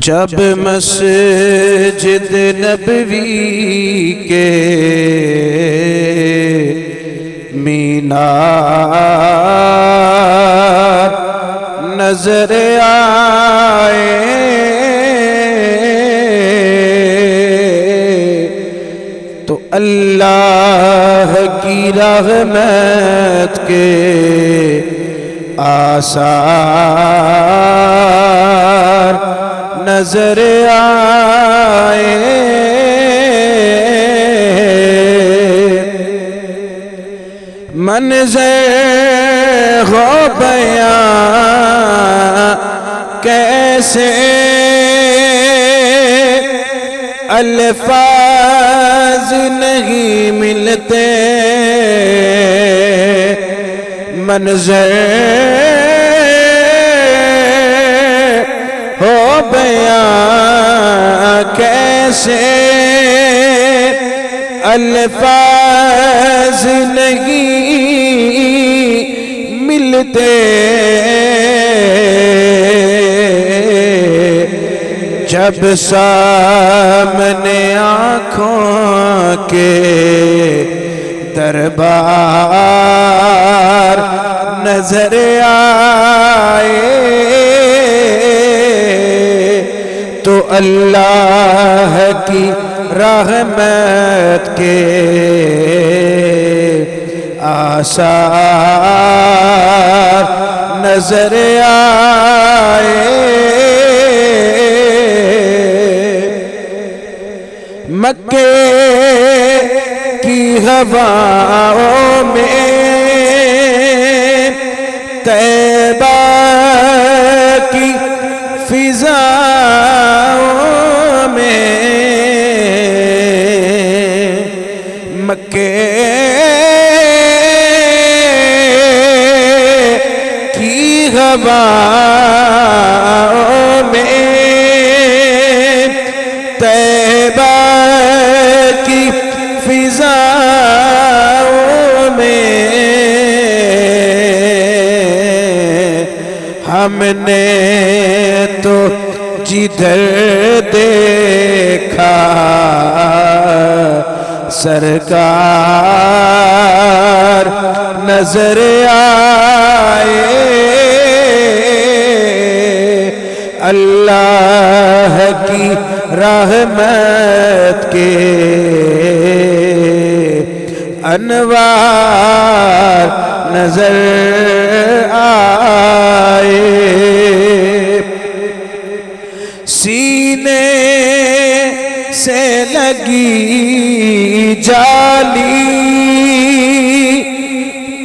جب مسجد نبوی کے مینار نظر آئے تو اللہ کی رحمت کے آثار نظر آئے۔ منظر ہو بیان کیسے الفاظ نہیں ملتے، منظر ہو بیان کیسے الفاظ نہیں ملتے، جب سامنے آنکھوں کے دربار نظر آئے تو اللہ کی رحمت کے آثار نظر آئے۔ مکے کی ہواؤں میں طیبہ کی فضاؤں میں، مکے کی ہواؤں میں طیبہ کی فضاؤں میں ہم نے تو جدھر دیکھا سرکار نظر آئے، اللہ کی رحمت کے انوار نظر آئے۔ سینے سے لگی جالی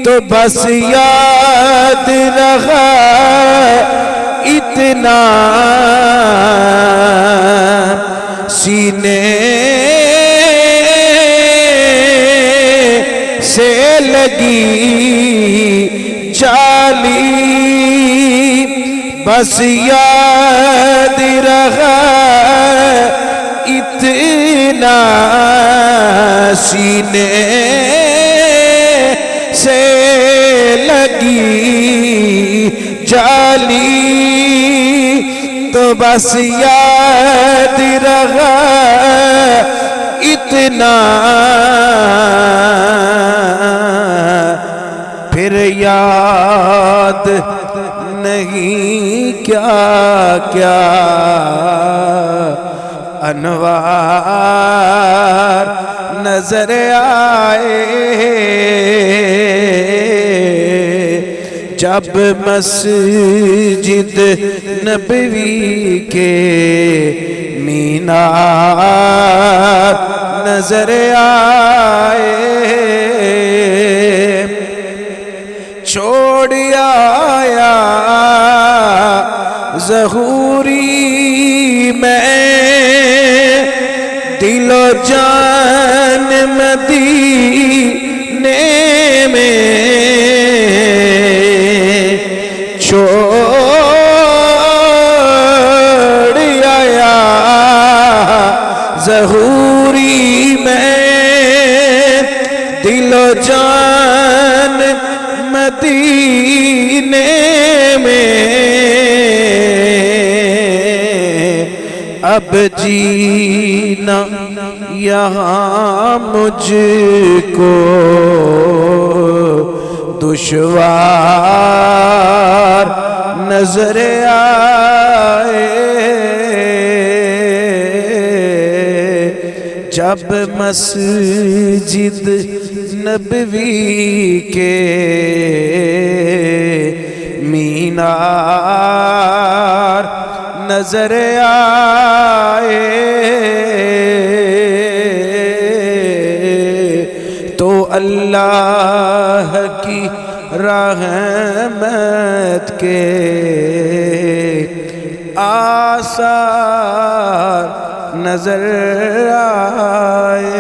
تو بس یاد رہا اتنا، سینے سے لگی جالی بس یاد رہا اتنا، سینے سے لگی جالی تو بس یاد رہا اتنا، پھر یاد نہیں کیا کیا انوار نظر آئے، جب مسجد نبوی کے مینار نظر آئے، چھوڑ آیا ظہوری میں دل و جان مدینے میں، چھوڑ آیا ظہوری میں دل و جان مدینے میں، اب جینا یہاں مجھ کو دشوار نظر آئے جب مسجد نبوی کے مینار نظر آئے تو اللہ کی رحمت کے آثار نظر آئے